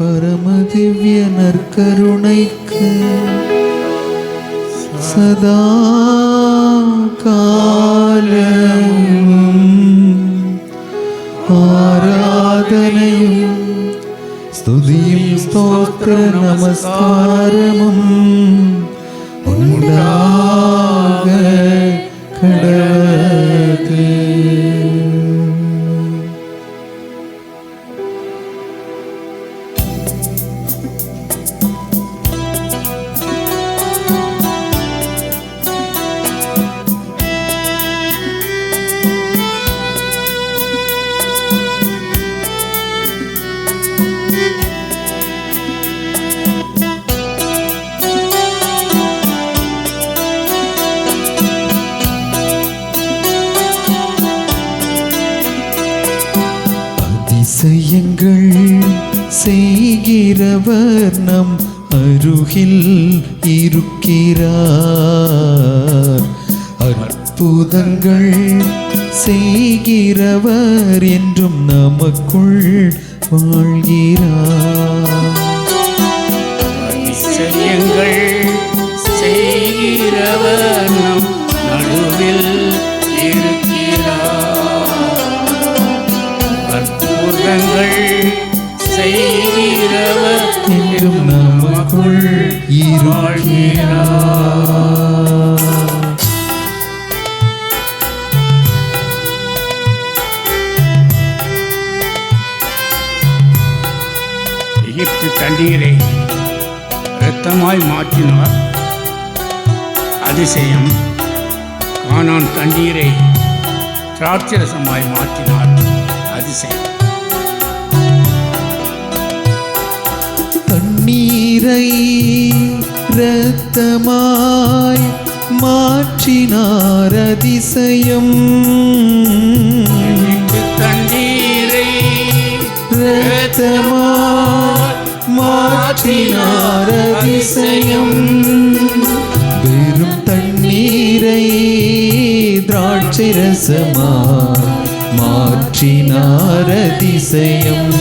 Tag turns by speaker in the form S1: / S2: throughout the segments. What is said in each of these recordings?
S1: பரமதிவ்ய நற்கருணைக்கு சதா காலமும் ஆராதனையும் ஸ்துதியும் ஸ்தோத்திர நமஸ்காரமும் உண்டாக கடவுளே. அதிசயங்கள் செய்கிறவர் நம் அருகில் இருக்கிறார். அற்புதங்கள் செய்கிறவர் என்றும் நமக்குள் வாழ்கிறார்.
S2: அதிசயங்கள் செய்கிறவர் நம் நடுவில் அற்புதங்கள் செய்கிறவர்
S1: என்றும் நமக்குள் வாழ்கிறார்.
S2: எகிப்து தண்ணீரை இரத்தமாய் மாற்றினார் அதிசயம். கானான் தண்ணீரை திராட்சரசமாய் மாற்றினார் அதிசயம்.
S1: தண்ணீரை இரத்தமாய் மாற்றினார் அதிசயம்.
S2: தண்ணீரை
S1: இரத்தமாய் மாற்றினார் அதிசயம். வெறும் தண்ணீரை திராட்சரசமாய் மாற்றினார் அதிசயம்.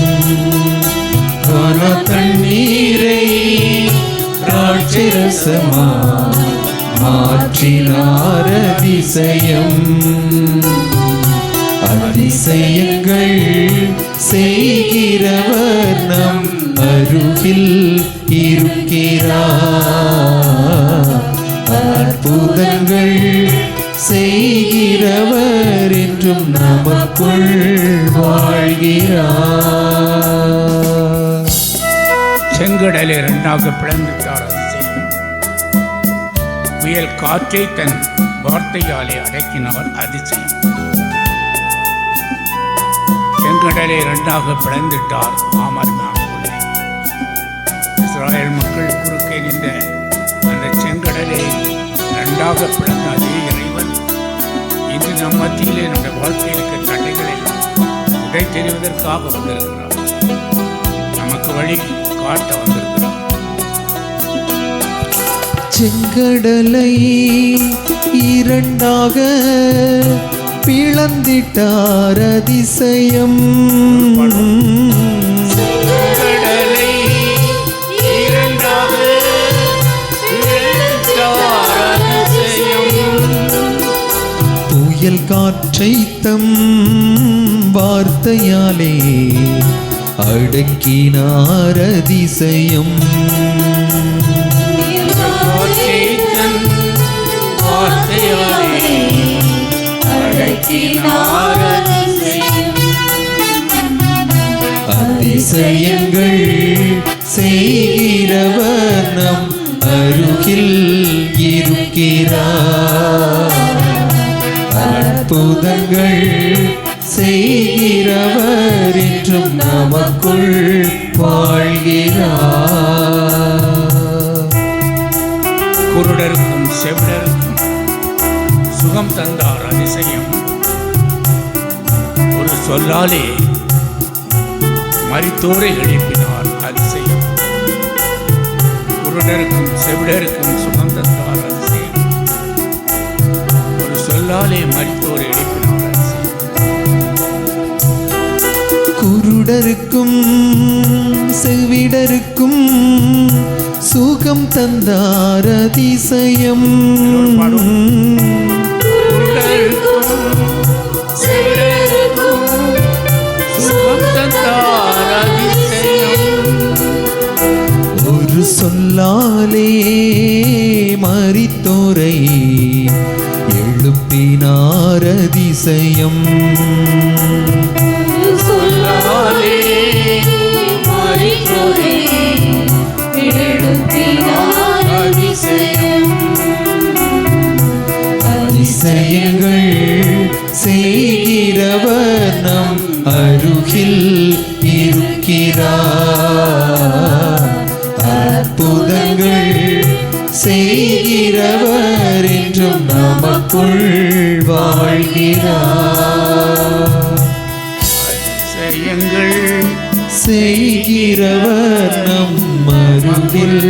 S1: தண்ணீரை திராட்சரசமாய் மாற்றினார் அதிசயம். அதிசயங்கள் செய்கிறவர் நம் அருகில் இருக்கிறார். அற்புதங்கள் செய்கிறவர் என்றும் நமக்குள் வாழ்கிறார்.
S2: செங்கடலை இரண்டாக பிளந்துட்டார் அதிசயம். புயல் காற்றை தன் வார்த்தையாலே அடக்கினார் அதிசயம். செங்கடலை இரண்டாக பிளந்துட்டார் ஆமர் மாமூலை. இஸ்ராயல் மக்கள் குறுக்கே நின்ற அந்த செங்கடலை இரண்டாக பிளந்த அதே இறைவன் இன்று நம் மத்தியிலே நம்முடைய வாழ்க்கையில் இருக்க தடைகளை உடை தெரிவதற்காக வந்திருக்கிறார். நமக்கு வழி காட்ட வந்திருக்கிறார்.
S1: செங்கடலை இரண்டாக பிளந்திட்டார் அதிசயம்.
S2: செங்கடலை இரண்டாக பிளந்தார் அதிசயம்.
S1: புயல் காற்றை தம் வார்த்தையாலே அடக்கினார் அதிசயம். அதிசயங்கள் செய்கிறவர் நம் அருகில் இருக்கிறார். அற்புதங்கள் செய்கிறவர் என்றும் நமக்குள் வாழ்கிறார்.
S2: குருடருக்கும் செவிடருக்கும் சுகம் தந்தார் அதிசயம். ஒரு சொல்லாலே மரித்தோரை எழுப்பினார் அதிசயம். குருடருக்கும் செவிடருக்கும் சுகம் தந்தார் அதிசயம். ஒரு சொல்லாலே மரித்தோரை எழுப்பினார் அதிசயம்.
S1: குருடருக்கும் செவிடருக்கும் சுகம் தந்தார் அதிசயம். ஒரு சொல்லாலே மரித்தோரை எழுப்பினார் அதிசயம். அதிசயங்கள் செய்கிறவர் நம் அருகில் இருக்கிறார். அற்புதங்கள் செய்கிறவர் என்றும் நமக்குள் வாழ்கிறார்.
S2: அதிசயங்கள்
S1: செய்கிறவர் நம் அருகில்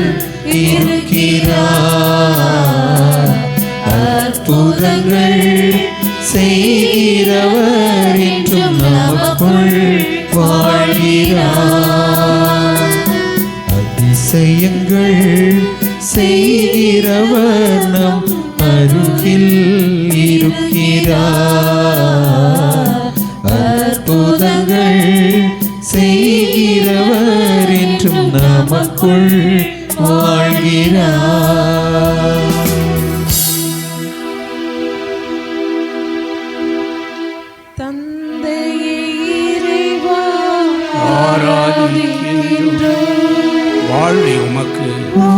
S1: இருக்கிறார். அற்புதங்கள் செய்கிறவர் என்றும் நமக்குள் வாழ்கிறார். அதிசயங்கள் செய்கிறவர் நம் அருகில் இருக்கிறார். அற்புதங்கள் செய்கிறவர் என்றும் நமக்குள் வாழ்கிறார்.
S2: வாழ்வை உமக்கு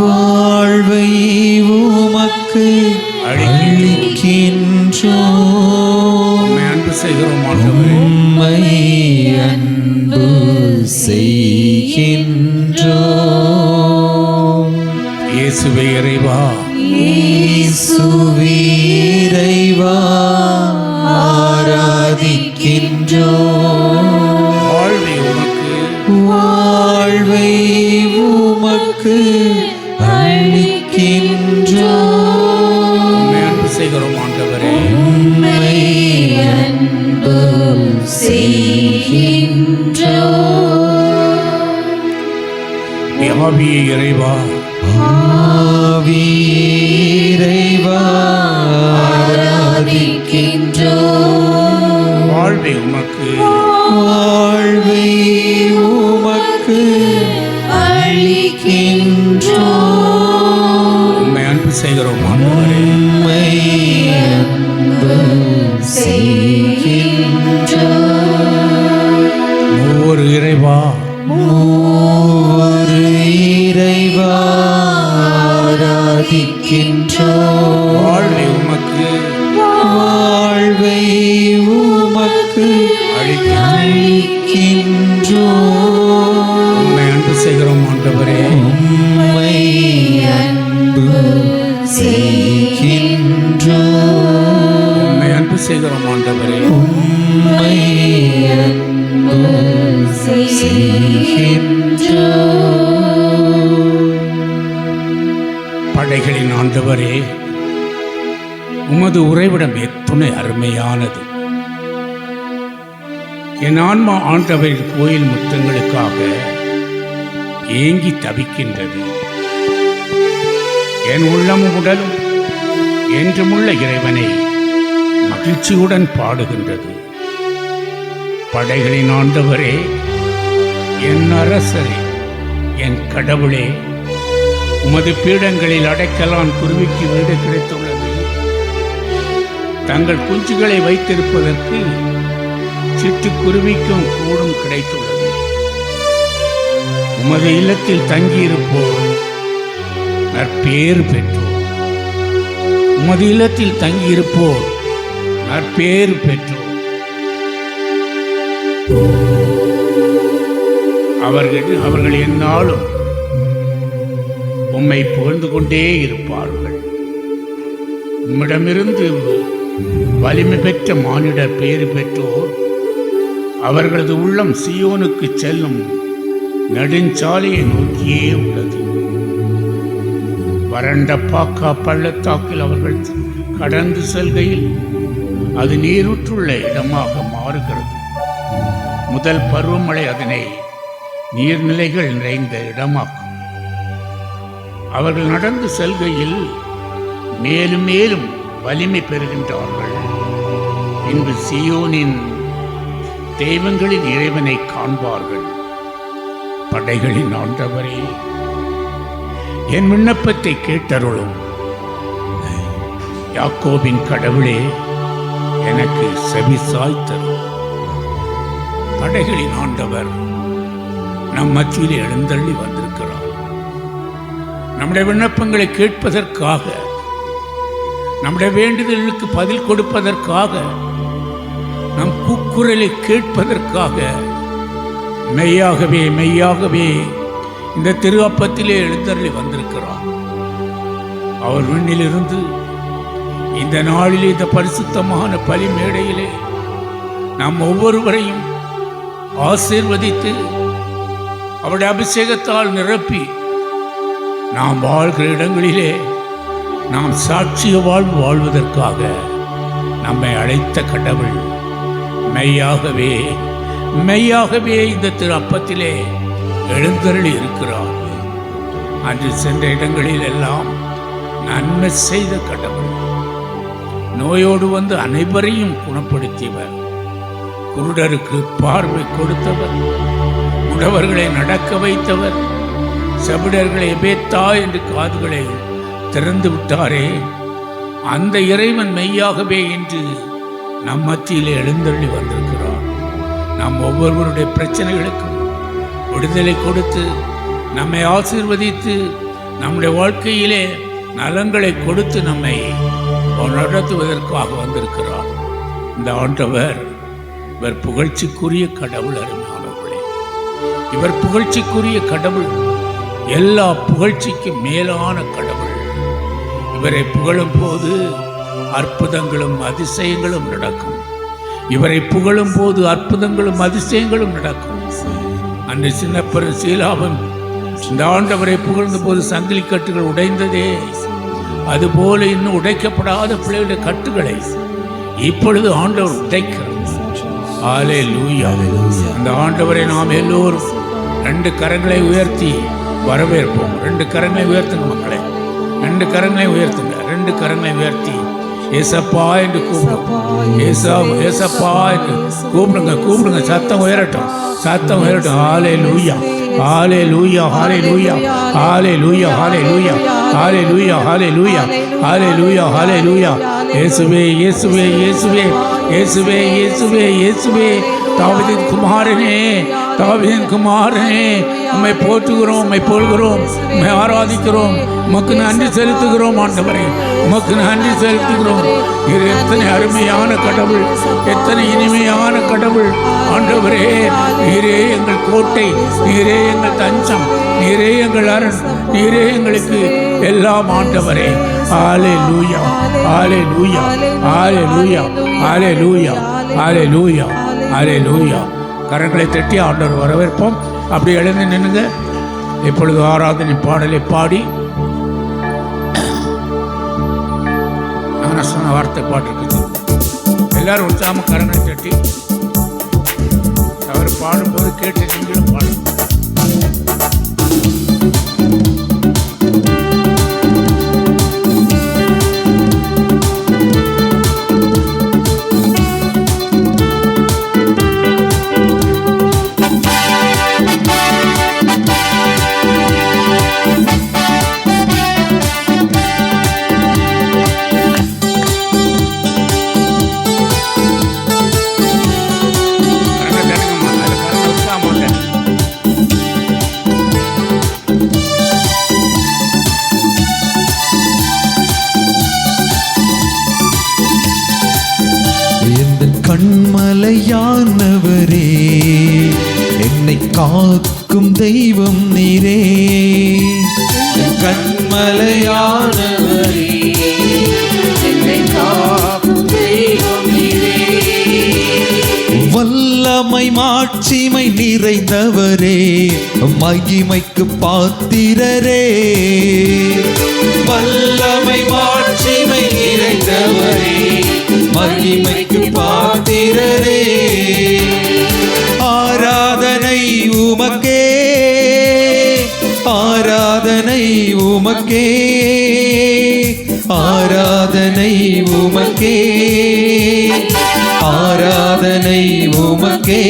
S1: வாழ்வை உமக்கு அளிக்கின்றோம்.
S2: அன்பு செய்கிறோம் ஆண்டவரே.
S1: உம்மை அன்பு செய்கின்றோம்.
S2: இயேசுவே இறைவா,
S1: இயேசுவே இறைவா ஆராதிக்கின்றோம்.
S2: வாழ்வை உமக்கு
S1: வாழ்வை உமக்கு அளிக்கின்றோம்.
S2: அன்பு செய்கிறோம் ஆண்டவரே.
S1: உம்மை அன்பு செய்கின்றோம்.
S2: ஆவியே இறைவா,
S1: ஆவியே இறைவா ஆராதிக்கின்றோம்.
S2: வாழ்வை உமக்கு
S1: வாழ்வை உமக்கு அளிக்கின்றோம்.
S2: உம்மை அன்பு செய்கிறோம் ஆண்டவரே.
S1: உம்மை அன்பு செய்கின்றோம்.
S2: மூவர் இறைவா,
S1: மூவர் இறைவா ஆராதிக்கின்றோம்.
S2: வாழ்வை உமக்கு
S1: வாழ்வை உமக்கு அளிக்கின்றோம்.
S2: உம்மை அன்பு செய்கிறோம் ஆண்டவரே.
S1: உம்மை அன்பு செய்கின்றோம்.
S2: உம்மை அன்பு செய்கிறோம் ஆண்டவரே.
S1: உம்மை அன்பு செய்கின்றோம்.
S2: படைகளின் ஆண்டவரே, உமது உறைவிடம் எத்துணை அருமையானது. என் ஆன்மா ஆண்டவரின் கோயில் முத்தங்களுக்காக ஏங்கி தவிக்கின்றது. என் உள்ளமும் உடலும் என்றுமுள்ள இறைவனை மகிழ்ச்சியுடன் பாடுகின்றது. படைகளின் ஆண்டவரே, என் அரசரே, என் கடவுளே, உமது பீடங்களில் அடைக்கலான் குருவிக்கு வீடு கிடைத்துள்ளது. தங்கள் குஞ்சுகளை வைத்திருப்பதற்கு சிட்டுக்குருவிக்கும் கூடும் கிடைத்துள்ளது. உமது இல்லத்தில் தங்கியிருப்போர் நற்பேறு பெற்றோர். உமது இல்லத்தில் தங்கியிருப்போர் நற்பேறு பெற்றோர். அவர்கள் எந்நாளும் உம்மை புகழ்ந்து கொண்டே இருப்பார்கள். உம்மிடமிருந்து வலிமை பெற்ற மானிடர் பேறு பெற்றோர். அவர்களது உள்ளம் சியோனுக்கு செல்லும் நெடுஞ்சாலையை நோக்கியே உள்ளது. வறண்ட பாக்கா பள்ளத்தாக்கில் அவர்கள் கடந்து செல்கையில் அது நீரூற்றுள்ள இடமாக மாறுகிறது. முதல் பருவமழை அதனை நீர்நிலைகள் நிறைந்த இடமாக்கும். அவர்கள் நடந்து செல்கையில் மேலும் மேலும் வலிமை பெறுகின்றார்கள். பின்பு சீயோனின் தெய்வங்களின் இறைவனை காண்பார்கள். படைகளின் ஆண்டவரே, என் விண்ணப்பத்தை கேட்டருளும். யாக்கோபின் கடவுளே, எனக்கு செவி சாய்த்தரும். படைகளின் ஆண்டவர் நம் மத்தியில் எழுந்தள்ளி வந்திருக்கிறார். நம்முடைய விண்ணப்பங்களை கேட்பதற்காக, நம்முடைய வேண்டுதலுக்கு பதில் கொடுப்பதற்காக, நம் கூக்குரலை கேட்பதற்காக மெய்யாகவே மெய்யாகவே இந்த திரு அப்பத்திலே எழுந்தருளி வந்திருக்கிறார். அவர் விண்ணிலிருந்து இந்த நாளிலே, இந்த பரிசுத்தமான பலி மேடையிலே நாம் ஒவ்வொருவரையும் ஆசீர்வதித்து அவருடைய அபிஷேகத்தால் நிரப்பி நாம் வாழ்கிற இடங்களிலே நாம் சாட்சிய வாழ்வு வாழ்வதற்காக நம்மை அழைத்த கடவுள் மெய்யாகவே மெய்யாகவே இந்த திரு அப்பத்திலே எழுந்தருளி இருக்கிறார். அன்று சென்ற இடங்களில் எல்லாம் நன்மை செய்த கடவுள், நோயோடு வந்து அனைவரையும் குணப்படுத்தியவர், குருடருக்கு பார்வை கொடுத்தவர், முடவர்களை நடக்க வைத்தவர், செவிடர்களை எபேத்தா என்று காதுகளை திறந்து விட்டாரே, அந்த இறைவன் மெய்யாகவே இன்று நம் மத்தியிலே எழுந்தருளி வந்திருக்கிறார். நாம் ஒவ்வொருவருடைய பிரச்சனைகளுக்கும் விடுதலை கொடுத்து நம்மை ஆசீர்வதித்து நம்முடைய வாழ்க்கையிலே நலன்களை கொடுத்து நம்மை நடத்துவதற்காக வந்திருக்கிறார். இந்த ஆண்டவர் இவர் புகழ்ச்சிக்குரிய கடவுள். அருமையானவர்களே, இவர் புகழ்ச்சிக்குரிய கடவுள், எல்லா புகழ்ச்சிக்கும் மேலான கடவுள். இவரை புகழும் போது அற்புதங்களும் அதிசயங்களும் நடக்கும். இவரை புகழும் போது அற்புதங்களும் அதிசயங்களும் நடக்கும். அன்று சின்னப்பர் சீலாவன் இந்த ஆண்டவரை புகழ்ந்த போது சங்கிலி கட்டுகள் உடைந்ததே, அதுபோல இன்னும் உடைக்கப்படாத பிள்ளைகளுடைய கட்டுகளை இப்பொழுது ஆண்டவர் உடைக்கிறார். ஹல்லேலூயா. அந்த ஆண்டவரை நாம் எல்லோரும் ரெண்டு கரங்களை உயர்த்தி வரவேற்போம். ரெண்டு கரங்களை உயர்த்துங்க மக்களே, ரெண்டு கரங்களை உயர்த்துங்க. ரெண்டு கரங்களை உயர்த்தி ஏசப்பா என்று கூப்பிடுங்க. ஏசப்பா என்று கூப்பிடுங்க. சத்தம் உயரட்டும், சத்தம் உயரட்டும். ஹல்லேலூயா, ஹல்லேலூயா, ஹல்லேலூயா, ஹல்லேலூயா, ஹல்லேலூயா, ஹல்லேலூயா, ஹல்லேலூயா, ஹல்லேலூயா, ஹல்லேலூயா. இயேசுவே, இயேசுவே, இயேசுவே, இயேசுவே, இயேசுவே, இயேசுவே, தாவீதின் குமாரனே, தாவீதின் குமாரனே, உம்மை போற்றுகிறோம், உம்மை போல்கிறோம், உம்மை ஆராதிக்கிறோம், உமக்கு நன்றி செலுத்துகிறோம். ஆண்டவரே, உமக்கு நன்றி செலுத்துகிறோம். இது எத்தனை அருமையான கடவுள், எத்தனை இனிமையான கடவுள். ஆண்டவரே, நீரே எங்கள் கோட்டை, நீரே எங்கள் தஞ்சம், நீரே எங்கள் அரண், நீரே எங்களுக்கு எல்லாம். ஆண்டவரே, ஹல்லேலூயா, ஹல்லேலூயா, ஹல்லேலூயா, ஹல்லேலூயா, ஹல்லேலூயா, ஹல்லேலூயா. கரங்களை தட்டி ஆண்டவர் வரவேற்போம். அப்படி எழுந்து நின்னுங்க. இப்பொழுது ஆராதனை பாடலை பாடி நான் சொன்ன வார்த்தை பாட்டுருக்கு. எல்லாரும் உற்சாகமாக கரங்களை தட்டி அவர் பாடும்போது கேட்டு நீங்களும் பாடுங்க.
S1: கண்மலையானவரே, என்னை காக்கும் தெய்வம் நீரே. கண்மலையானவரே, என்னை காக்கும் தெய்வம் நீரே. வல்லமை மாட்சிமை நிறைந்தவரே, மகிமைக்கு பாத்திரரே. வல்லமை மாட்சிமை நிறைந்தவரே, மகிமைக்கு பாத்திரரே. ஆராதனை உமக்கே, உமக்கே ஆராதனை உமக்கே ஆராதனை உமக்கே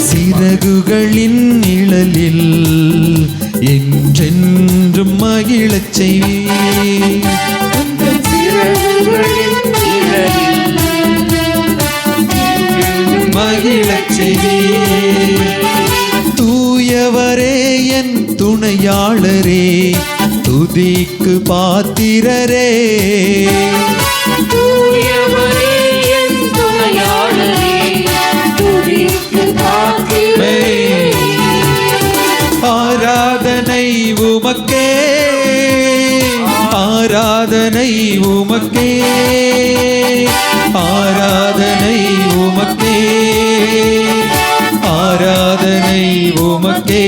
S1: சிறகுகளின் நிழலில் என்றென்றும் மகிழச் செய்வீர் மகிழச் செய்வீர் தூயவரே என் துணையாளரே துதிக்கு பாத்திரரே ஆராதனை உமக்கே ஆராதனை உமக்கே ஆராதனை உமக்கே ஆராதனை உமக்கே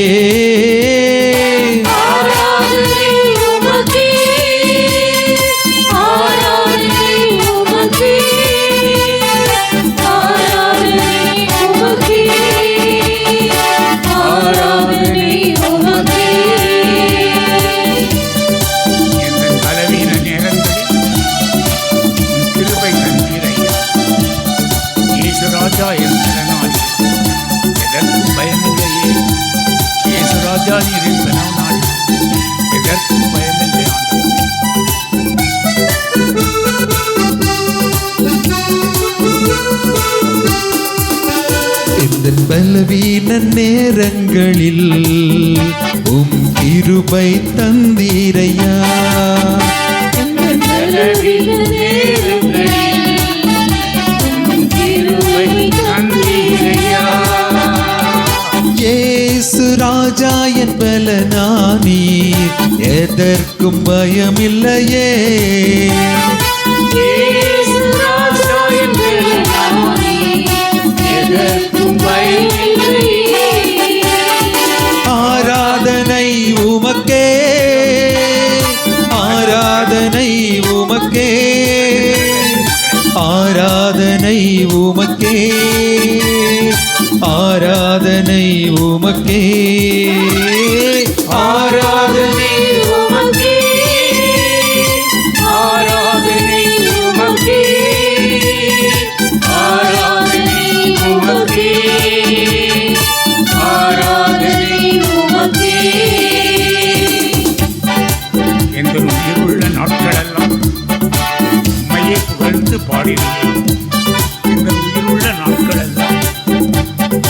S1: பலவீன நேரங்களில் கிருபை தந்தீரையா இயேசு ராஜா என் பலனானீர் எதற்கும் பயமில்லையே ஆராதனை உமக்கே ஆராதனை உமக்கே ஆராதனை உமக்கே ஆராதனை உமக்கே ஆராதனை உமக்கே ஆராதனை உமக்கே ஆராதனை உமக்கே ஆராதனை உமக்கே.
S2: எங்கள் உயிருள்ள நாட்களெல்லாம் உம்மையே புகழ்ந்து பாடினோம். எங்கள் உயிருள்ள நாட்களெல்லாம்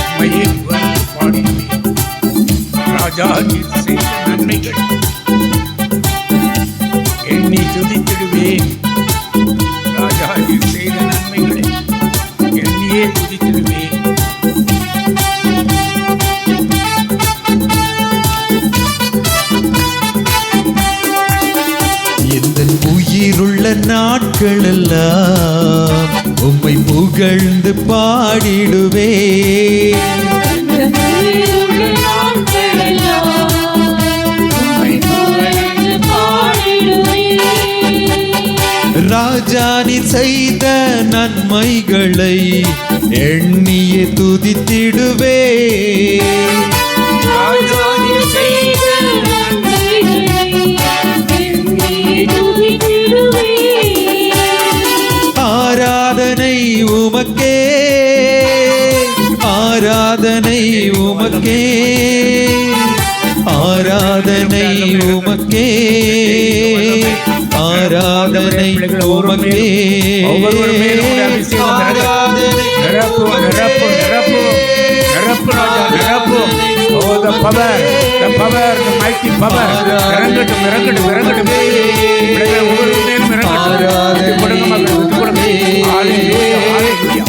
S2: உம்மையே புகழ்ந்து பாடினோம். ராஜா நீர் செய்த நன்மைகள் எண்ணி துதித்திடுவேன். ராஜா நீர் செய்த நன்மைகளை எண்ணியே துதித்திடுவேன்.
S1: உயிருள்ள நாட்களெல்லாம் உம்மை புகழ்ந்து பாடிடுவே. ராஜா நீர் செய்த நன்மைகளை எண்ணியே துதித்திடுவே. ஆராதனை உமக்கே ஆராதனை உமக்கே ஆராதனை உமக்கே ஆராதனை உமக்கே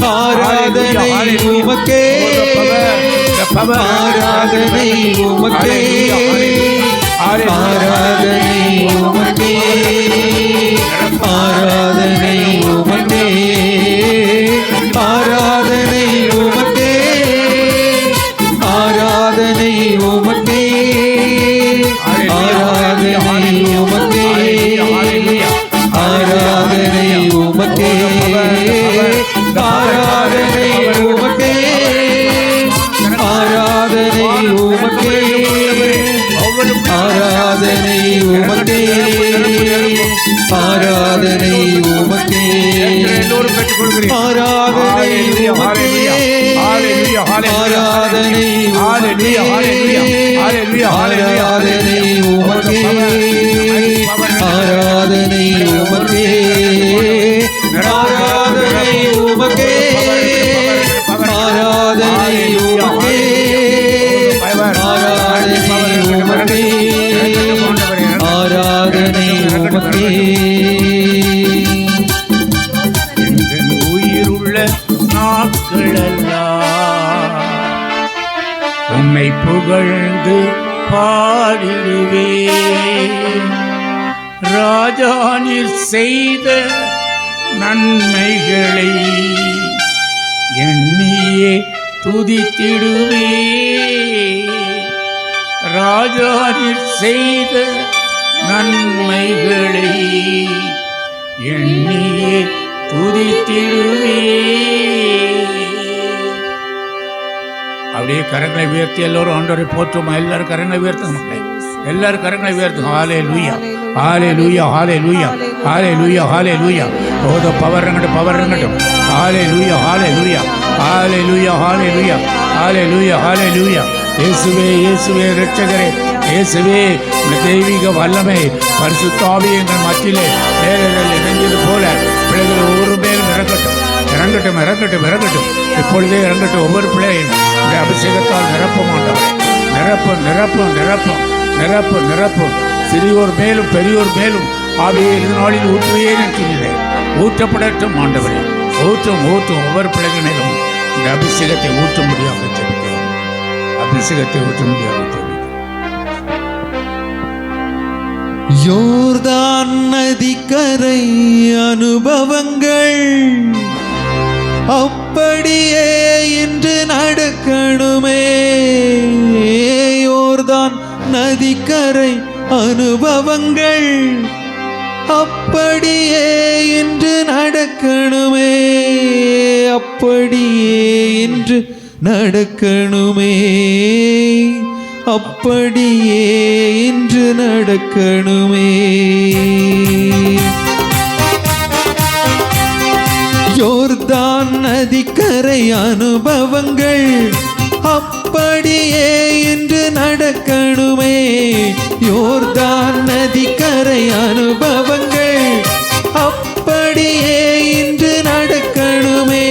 S1: ஆராதனை உமக்கே
S2: power.
S1: ஆராதனை உமக்கே ஆராதனை உமக்கே ஆராதனை உமக்கே ஆராதனை உமக்கே ஆராதனை உமக்கே ஆராதனை உமக்கே ஆராதனை உமக்கே ஆராதனை உமக்கே ஆராதனை உமக்கே ஆராதனை உமக்கே ஆராதனை உமக்கே
S2: எல்லோரும் பெற்றுக்கொள்கிறேன்.
S1: ஆராதனை உமக்கே ஆராதனை உமக்கே ஆராதனை உமக்கே ஆராதனை உமக்கே ஆராதனை உமக்கே ஆராதனை உமக்கே ஆராதனை உமக்கே
S2: என் உயிருள்ள நாட்களெல்லாம் உம்மை புகழ்ந்து பாடிடுவே. ராஜா நீர் செய்த நன்மைகளை எண்ணியே துதித்திடுவே. ராஜா நீர் செய்த நன்மைகளை எண்ணியே துதித்திடுவே. அப்படியே கரங்களை உயர்த்தி எல்லோரும் ஆண்டவரை போற்றுமா. எல்லாரும் கரங்களை உயர்த்துங்க மக்களே, எல்லாரும் கரங்களை உயர்த்துங்க. ஹalleluya ஹalleluya ஹalleluya ஹalleluya ஹalleluya. ஓத பவர் இறங்கட்டும். ஹalleluya ஹalleluya ஹalleluya ஹalleluya ஹalleluya ஹalleluya. இயேசுவே இயேசுவே இரட்சகரே இயேசுவே, உங்கள் தெய்வீக வல்லமை பரிசுத்த ஆவி எங்கள் மத்தியிலே வேலைகள் இணைஞ்சது போல பிள்ளைகள் ஒவ்வொரு பேரும் இறங்கட்டும். இப்பொழுதே இறங்கட்டும். ஒவ்வொரு பிள்ளையும் இந்த அபிஷேகத்தால் நிரப்ப மாட்டோம். நிரப்பும் சிறியோர் மேலும் பெரியோர் மேலும் ஆவியை இந்த நாளில் ஊற்றுவே நினைக்கிறேன். ஊற்றப்படட்டும் ஆண்டவரே, ஊற்றும் ஒவ்வொரு பிள்ளைகள் மேலும் இந்த அபிஷேகத்தை ஊற்ற முடியாமல் ஜெபிக்கிறோம். அபிஷேகத்தை ஊற்ற முடியாமல் ஜெபிக்கிறோம்.
S1: யோர்தான் நதிக்கரை அனுபவங்கள் அப்படியே இன்று நடக்கணுமே. யோர்தான் நதிக்கரை அனுபவங்கள் அப்படியே இன்று நடக்கணுமே. அப்படியே இன்று நடக்கணுமே. அப்படியே இன்று நடக்கணுமே. யோர்தான் நதிக்கரை அனுபவங்கள் அப்படியே இன்று நடக்கணுமே. யோர்தான் நதிக்கரை அனுபவங்கள் அப்படியே இன்று நடக்கணுமே.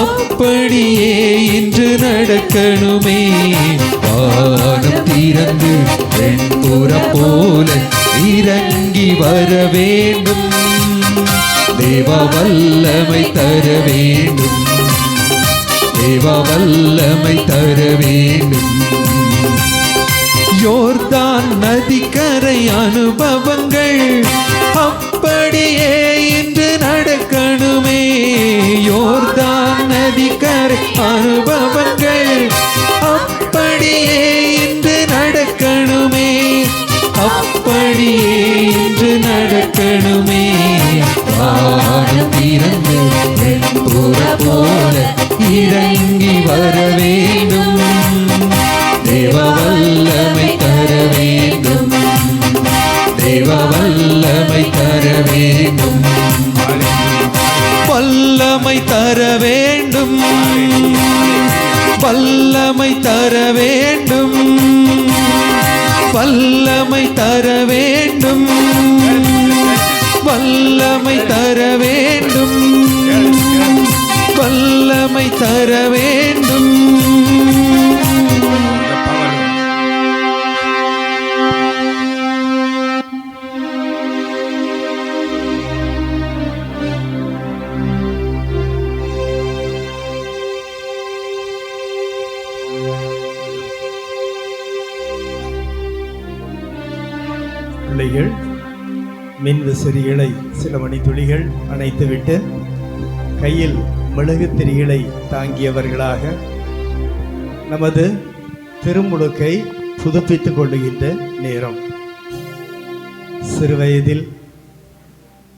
S1: அப்படியே இன்று நடக்கணுமே. வானம் திறந்து வெண்புறம் போல இறங்கி வர வேண்டும். தேவ வல்லமை தர வேண்டும். தேவ வல்லமை தர வேண்டும். யோர்தான் நதிக்கரை அனுபவங்கள் அப்படியே இன்று நடக்கணுமே. யோர்தான் நதிக்கரை அனுபவங்கள் அப்படியே இன்று நடக்கணுமே. அப்படியே இன்று நடக்கணுமே. வானம் திறந்து வெண்புறம் போல இறங்கி வர வேண்டும். தேவ வல்லமை தர வேண்டும். தேவ வல்லமை தர வேண்டும். வல்லமை தர வேண்டும். வல்லமை தர வேண்டும். வல்லமை தர வேண்டும். வல்லமை தர வேண்டும். வல்லமை தர வேண்டும்.
S3: பிள்ளைகள் மின் விசிறிகளை சில மணித்துளிகள் அணைத்துவிட்டு கையில் மெழுகுத்திரிகளை தாங்கியவர்களாக நமது திருமுழுக்கை புதுப்பித்துக் கொள்ளுகின்ற நேரம். சிறுவயதில்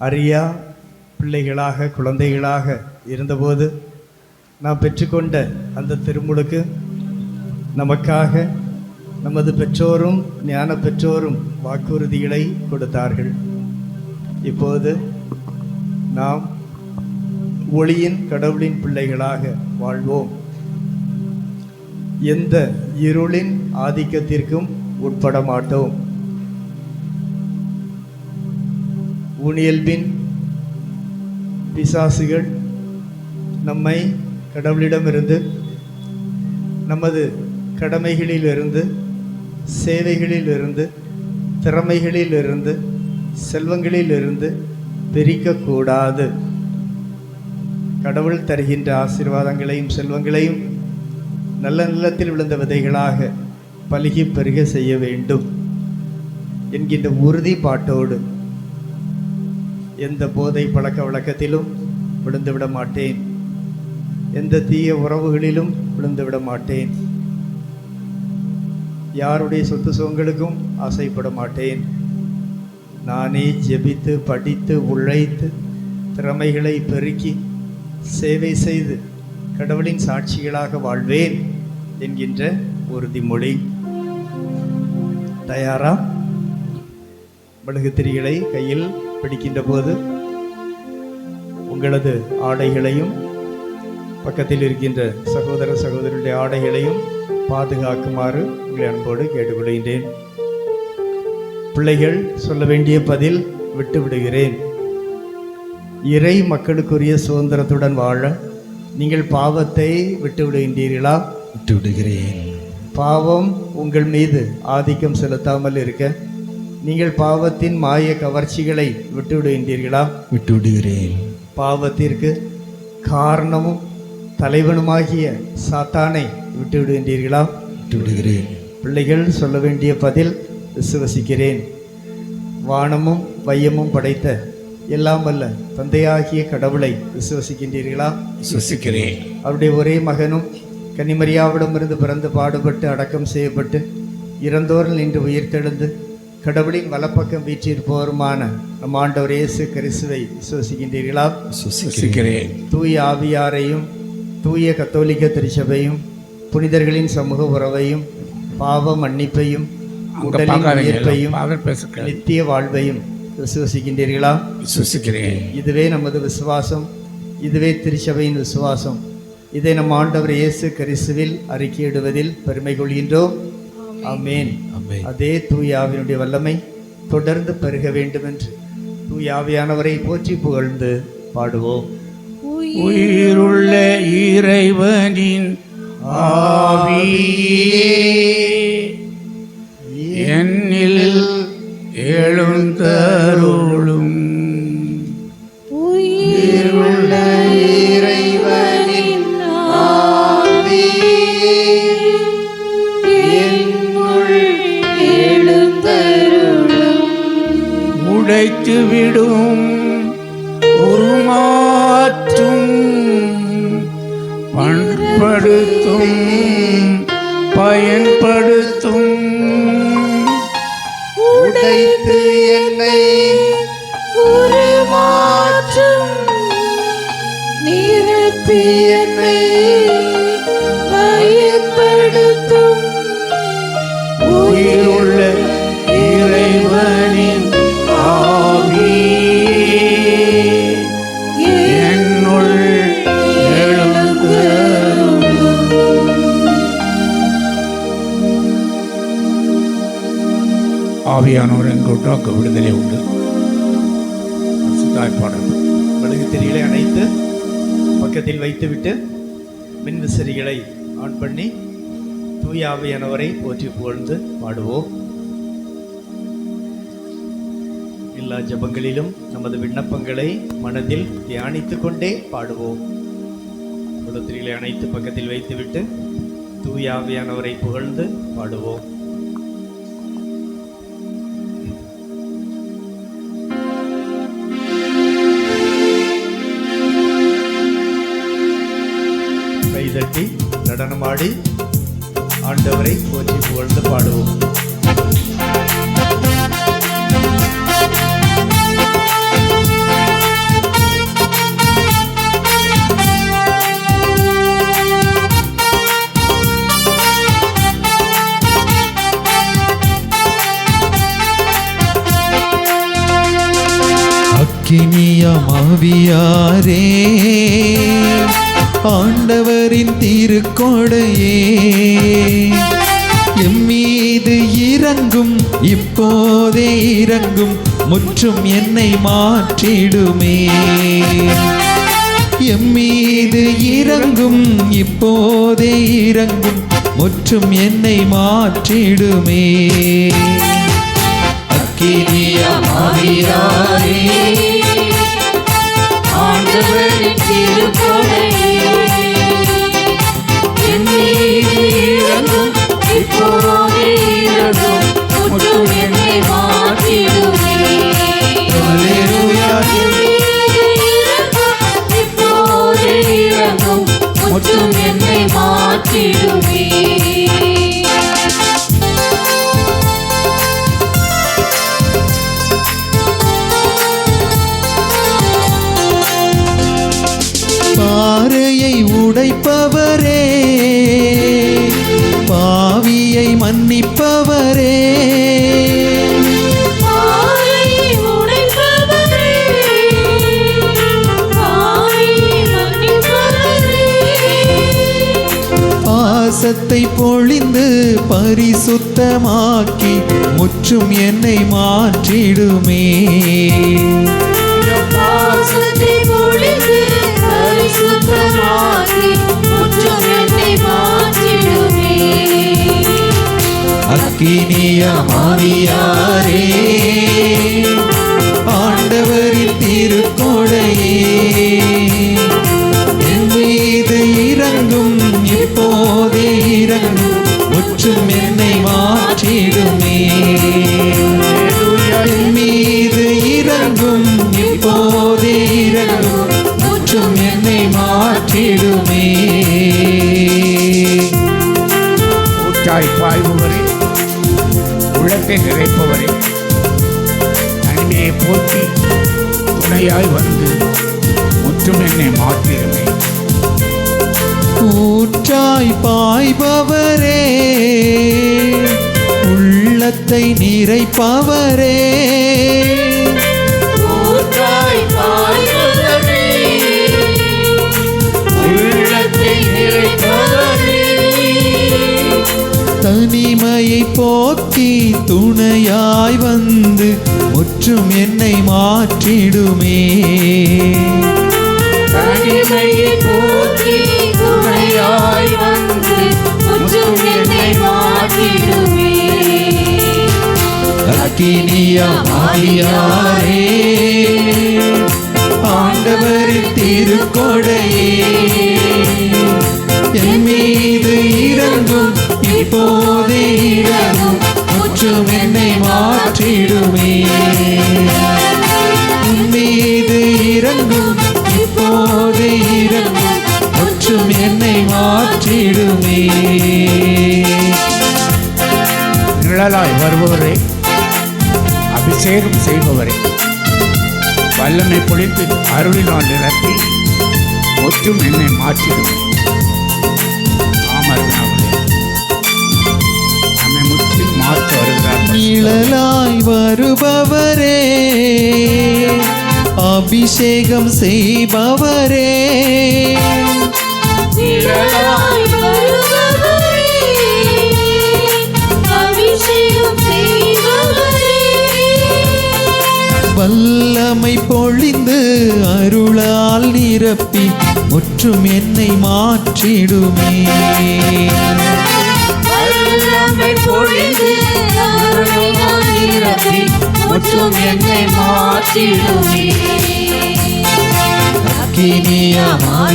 S3: அறியா பிள்ளைகளாக குழந்தைகளாக இருந்தபோது நாம் பெற்றுக்கொண்ட அந்த திருமுழுக்கு நமக்காக நமது பெற்றோரும் ஞான பெற்றோரும் வாக்குறுதிகளை கொடுத்தார்கள். இப்போது நாம் ஒளியின் கடவுளின் பிள்ளைகளாக வாழ்வோம். எந்த இருளின் ஆதிக்கத்திற்கும் உட்பட மாட்டோம். ஊனியல்பின் பிசாசுகள் நம்மை கடவுளிடமிருந்து, நமது கடமைகளிலிருந்து, சேவைகளிலிருந்து, திறமைகளிலிருந்து, செல்வங்களிலிருந்து பிரிக்கக்கூடாது. கடவுள் தருகின்ற ஆசீர்வாதங்களையும் செல்வங்களையும் நல்ல நிலத்தில் விழுந்த விதைகளாக பலுகி பெருக செய்ய வேண்டும் என்கின்ற உறுதிப்பாட்டோடு எந்த போதை பழக்க வழக்கத்திலும் விழுந்துவிட மாட்டேன், எந்த தீய உறவுகளிலும் விழுந்துவிட மாட்டேன், யாருடைய சொத்து சுகங்களுக்கும் ஆசைப்பட மாட்டேன். நானே ஜெபித்து படித்து உழைத்து திறமைகளை பெருக்கி சேவை செய்து கடவுளின் சாட்சிகளாக வாழ்வேன் என்கின்ற உறுதிமொழி. தயாரா? மெழுகுத்திரிகளை கையில் பிடிக்கின்ற போது உங்களது ஆடைகளையும் பக்கத்தில் இருக்கின்ற சகோதர சகோதரருடைய ஆடைகளையும் பாதுகாக்குமாறு உங்களை அன்போடு கேட்டுக்கொள்கின்றேன். பிள்ளைகள் சொல்ல வேண்டிய பதில் விட்டு விடுகிறேன். இறை மக்களுக்குரிய சுதந்திரத்துடன் வாழ நீங்கள் பாவத்தை விட்டு விடுகின்றீர்களா?
S1: விட்டு விடுகிறேன்.
S3: பாவம் உங்கள் மீது ஆதிக்கம் செலுத்தாமல் இருக்க நீங்கள் பாவத்தின் மாய கவர்ச்சிகளை விட்டு விடுகின்றீர்களா?
S1: விட்டு விடுகிறேன்.
S3: பாவத்திற்கு காரணமும் தலைவனுமாகிய சாத்தானை விட்டு விடுகின்றீர்களா?
S1: விட்டு விடுகிறேன்.
S3: பிள்ளைகள் சொல்ல வேண்டிய பதில் விசுவசிக்கிறேன். வானமும் வையமும் படைத்த எல்லாம் வல்ல தந்தையாகிய கடவுளை விசுவசிக்கின்றீர்களா?
S2: விசுவசிக்கிறேன்.
S3: அவருடைய ஒரே மகனும் கன்னிமரியாவிடமிருந்து பிறந்து பாடுபட்டு அடக்கம் செய்யப்பட்டு இறந்தோரில் நின்று உயிர்த்தெழுந்து கடவுளின் வலப்பக்கம் வீற்றிருப்பவருமான நம் ஆண்டவர் இயேசு கிறிஸ்துவை விசுவசிக்கின்றீர்களா?
S2: விசுவசிக்கிறேன்.
S3: தூய ஆவியாரையும் தூய கத்தோலிக்க திருச்சபையும் புனிதர்களின் சமூக உறவையும் பாவ மன்னிப்பையும் உடலின் உயிர்ப்பையும் நித்திய வாழ்வையும் விசுவசிக்கின்றீர்களா?
S2: விசுவசிக்கிறேன்.
S3: இதுவே நமது விசுவாசம், இதுவே திருச்சபையின் விசுவாசம். இதை நம் ஆண்டவர் இயேசு கிறிஸ்துவில் அறிக்கையிடுவதில் பெருமை கொள்கின்றோம். ஆமென். அதே தூய ஆவியினுடைய வல்லமை தொடர்ந்து பெருக வேண்டும் என்று தூய ஆவியானவரை போற்றி புகழ்ந்து பாடுவோம்.
S2: உயிருள்ள இறைவனின் ஆவியே என்னில் எழுந்தருளும்.
S3: உயிருள்ள இறைவனின் ஆவியே என்னுள் எழுந்தருளும்.
S2: உடைத்துவிடும் உருமாற்றும் பண்படுத்தும் பயன்படுத்தும்.
S3: உடைத்து என்னை உருமாற்றும் நிரப்பி என்னை பயன்படுத்தும்.
S2: உயிருள்ள இறைவனின் ஆவியே என்னுள் எழுந்தருளும். ஆவியானவர் எங்கூட்டாக்கு விடுதலை உண்டு. தாய்ப்பாடல்.
S3: மெழுகுத்திரிகளை அணைத்து பக்கத்தில் வைத்துவிட்டு மின் விசிறிகளை ஆன் பண்ணி தூய ஆவியானவரை போற்றி புகழ்ந்து பாடுவோம். எல்லா ஜபங்களிலும் நமது விண்ணப்பங்களை மனதில் தியானித்துக் கொண்டே பாடுவோம். மெழுகுத்திரிகளை அணைத்து பக்கத்தில் வைத்துவிட்டு தூய ஆவியானவரை புகழ்ந்து பாடுவோம். பாடி ஆண்டவரை போற்றி புகழ்ந்து பாடுவோம்.
S1: அக்கினியமாவியாரே ஆண்டவரின் திருக்கொடையே எம்மீது இறங்கும், இப்போதே இறங்கும், முற்றும் என்னை மாற்றிடுமே. எம்மீது இறங்கும், இப்போதே இறங்கும், முற்றும் என்னை மாற்றிடுமே. அக்கினியமாவியாரே
S4: ஆண்டவரின் திருக்கொடையே எம்மீது இறங்கும், இப்போதே இறங்கும், முற்றும் என்னை மாற்றிடுமே.
S1: அல்லேலூயா.
S4: எம்மீது இறங்கும், இப்போதே இறங்கும், முற்றும் என்னை மாற்றிடுமே.
S1: பாறையை உடைப்பவரே, பாவியை மன்னிப்பவரே,
S4: பாறையை உடைப்பவரே, பாவியை மன்னிப்பவரே,
S1: பாசத்தை பொழிந்து பரிசுத்தமாக்கி முற்றும் என்னை மாற்றிடுமே.
S4: பாசத்தை பொழிந்து பரிசுத்தமாக்கி முற்றும் என்னை மாற்றிடுமே.
S1: அக்கினியமாவியாரே ஆண்டவரின் திருக்கொடையே என் மீது இறங்கும், இப்போதே இறங்கும், முற்றும் என்னை மாற்றிடுமே. என் மீது இறங்கும், இப்போதே இறங்கும், முற்றும் என்னை மாற்றிடுமே.
S2: ஊற்றாய் பாய்பவரே, உள்ளத்தை நிறைப்பவரே, தனிமையை போக்கி துணையாய் வந்து முற்றும் என்னை மாற்றிடுமே.
S1: ஊற்றாய் பாய்பவரே, உள்ளத்தை நிறைப்பவரே,
S4: ஊற்றாய் பாய்பவரே, உள்ளத்தை நிறைப்பவரே,
S1: தனிமையை போக்கி துணையாய் வந்து முற்றும் என்னை மாற்றிடுமே.
S4: தனிமையை போக்கி துணையாய் வந்து முற்றும் என்னை மாற்றிடுமே.
S1: அக்கினியமாவியாரே ஆண்டவரின் திருக்கொடையே என் மீது இறங்கும், இப்போதே இறங்கும், முற்றும் என்னை மாற்றிடுமே. என் மீது இறங்கும், இப்போதே இறங்கும், முற்றும் என்னை மாற்றிடுமே.
S2: நிழலாய் வருபவரே, அபிஷேகம் செய்பவரே, வல்லமை பொழித்து அருளினால் நிரப்பி முற்றும் என்னை மாற்றிடுமே. ஆமருணாவளே, நம்மை முற்றிலும் மாற்ற வருகிறார்.
S1: நிழலாய் வருபவரே, அபிஷேகம் செய்பவரே,
S4: நிழலாய் வருபவரே, அபிஷேகம் செய்பவரே,
S1: வல்லமை பொழிந்து அருளால் நிரப்பி முற்றும் என்னை மாற்றிடுமே.
S4: வல்லமை பொழிந்து அருளால் நிரப்பி முற்றும் என்னை மாற்றிடுமே.
S1: அக்கினியமாவியாரே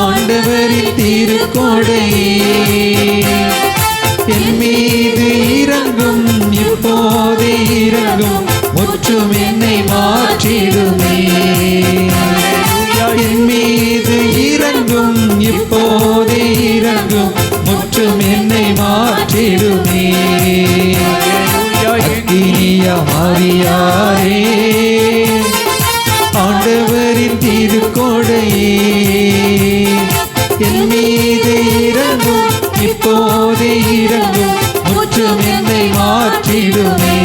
S1: ஆண்டவரின் திருக்கொடையே என் மீது இறங்கும், இப்போதே இறங்கும், முற்றும் என்னை மாற்றிடுமே. என் மீது இறங்கும், அக்கினிய மாறியாரே ஆண்டவரின் திருக்கோடையே என் மீது இறங்கும் இப்போதே இறங்கும் முற்றும் என்னை மாற்றிடுமே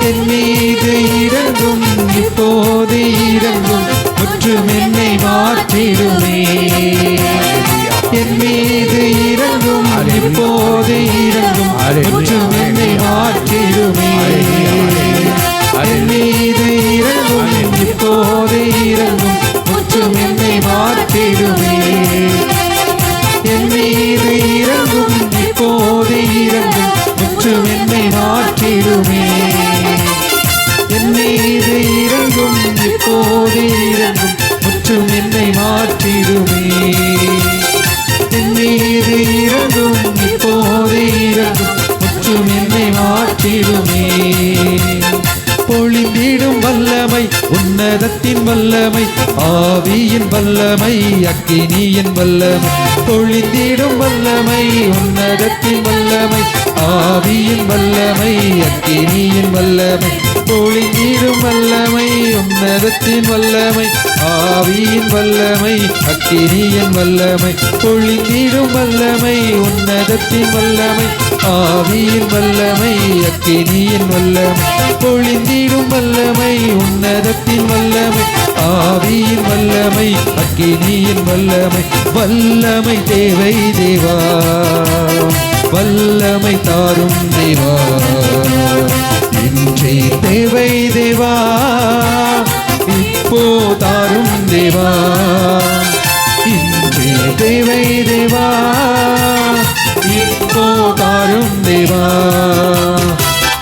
S1: என் மீது இறங்கும் இப்போதே இறங்கும் முற்றும் என்னை மாற்றிடுமே என் மீது இறங்கும் இப்போதே இறங்கும் முற்றும் என்னை மாற்றிடுமே என் மீது இறங்கும் இப்போதே இறங்கும் முற்றும் என்னை மாற்றிடுமே என் மீது இறங்கும் இப்போதே இறங்கும் முற்றும் என்னை மாற்றிடுமே என் மீது இறங்கும் இப்போதே இறங்கும் முற்றும் என்னை மாற்றிடுமே என் மீது இறங்கும் இப்போதே இறங்கும் முற்றும் என்னை மாற்றிடுமே பொழிந்திடும் வல்லமை உன்னதத்தின் வல்லமை ஆவியின் வல்லமை அக்கினியின் வல்லமை பொழிந்திடும் வல்லமை உன்னதத்தின் வல்லமை ஆவியின் வல்லமை அக்கினியின் வல்லமை பொழிந்திடும் வல்லமை உன்னதத்தின் வல்லமை ஆவியின் வல்லமை அக்கினியின் வல்லமை பொழிந்திடும் வல்லமை உன்னதத்தின் வல்லமை ஆவியின் வல்லமை அக்கினியின் வல்லமை பொழிந்திடும் வல்லமை உன்னதத்தின் வல்லமை ஆவியின் வல்லமை அக்கினியின் வல்லமை வல்லமை தேவை தேவா வல்லமை தாரும் தேவா இன்றே தேவை தேவா இப்போ தாரும் தேவா இன்றே தேவை தேவா இப்போ தாரும் தேவா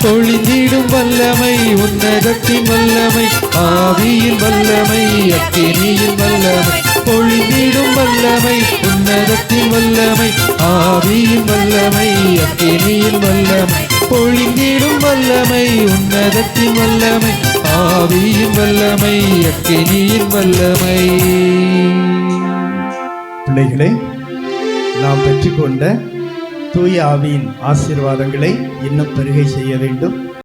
S1: பொழிந்திடும் வல்லமை உன்னதத்தின் வல்லமை ஆவியின் வல்லமை அக்கினியின் வல்லமை பொழிந்திடும் வல்லமை உன்னதத்தின் வல்லமை ஆவியின் வல்லமை அக்கினியின் வல்லமை பொழிந்திடும் வல்லமை உன்னதத்தின் வல்லமை ஆவியின் வல்லமை அக்கினியின் வல்லமை.
S3: பிள்ளைகளே, நாம் பெற்றுக்கொண்ட தூய ஆவியின் ஆசீர்வாதங்களை இன்னும் பெருகை செய்ய வேண்டும்.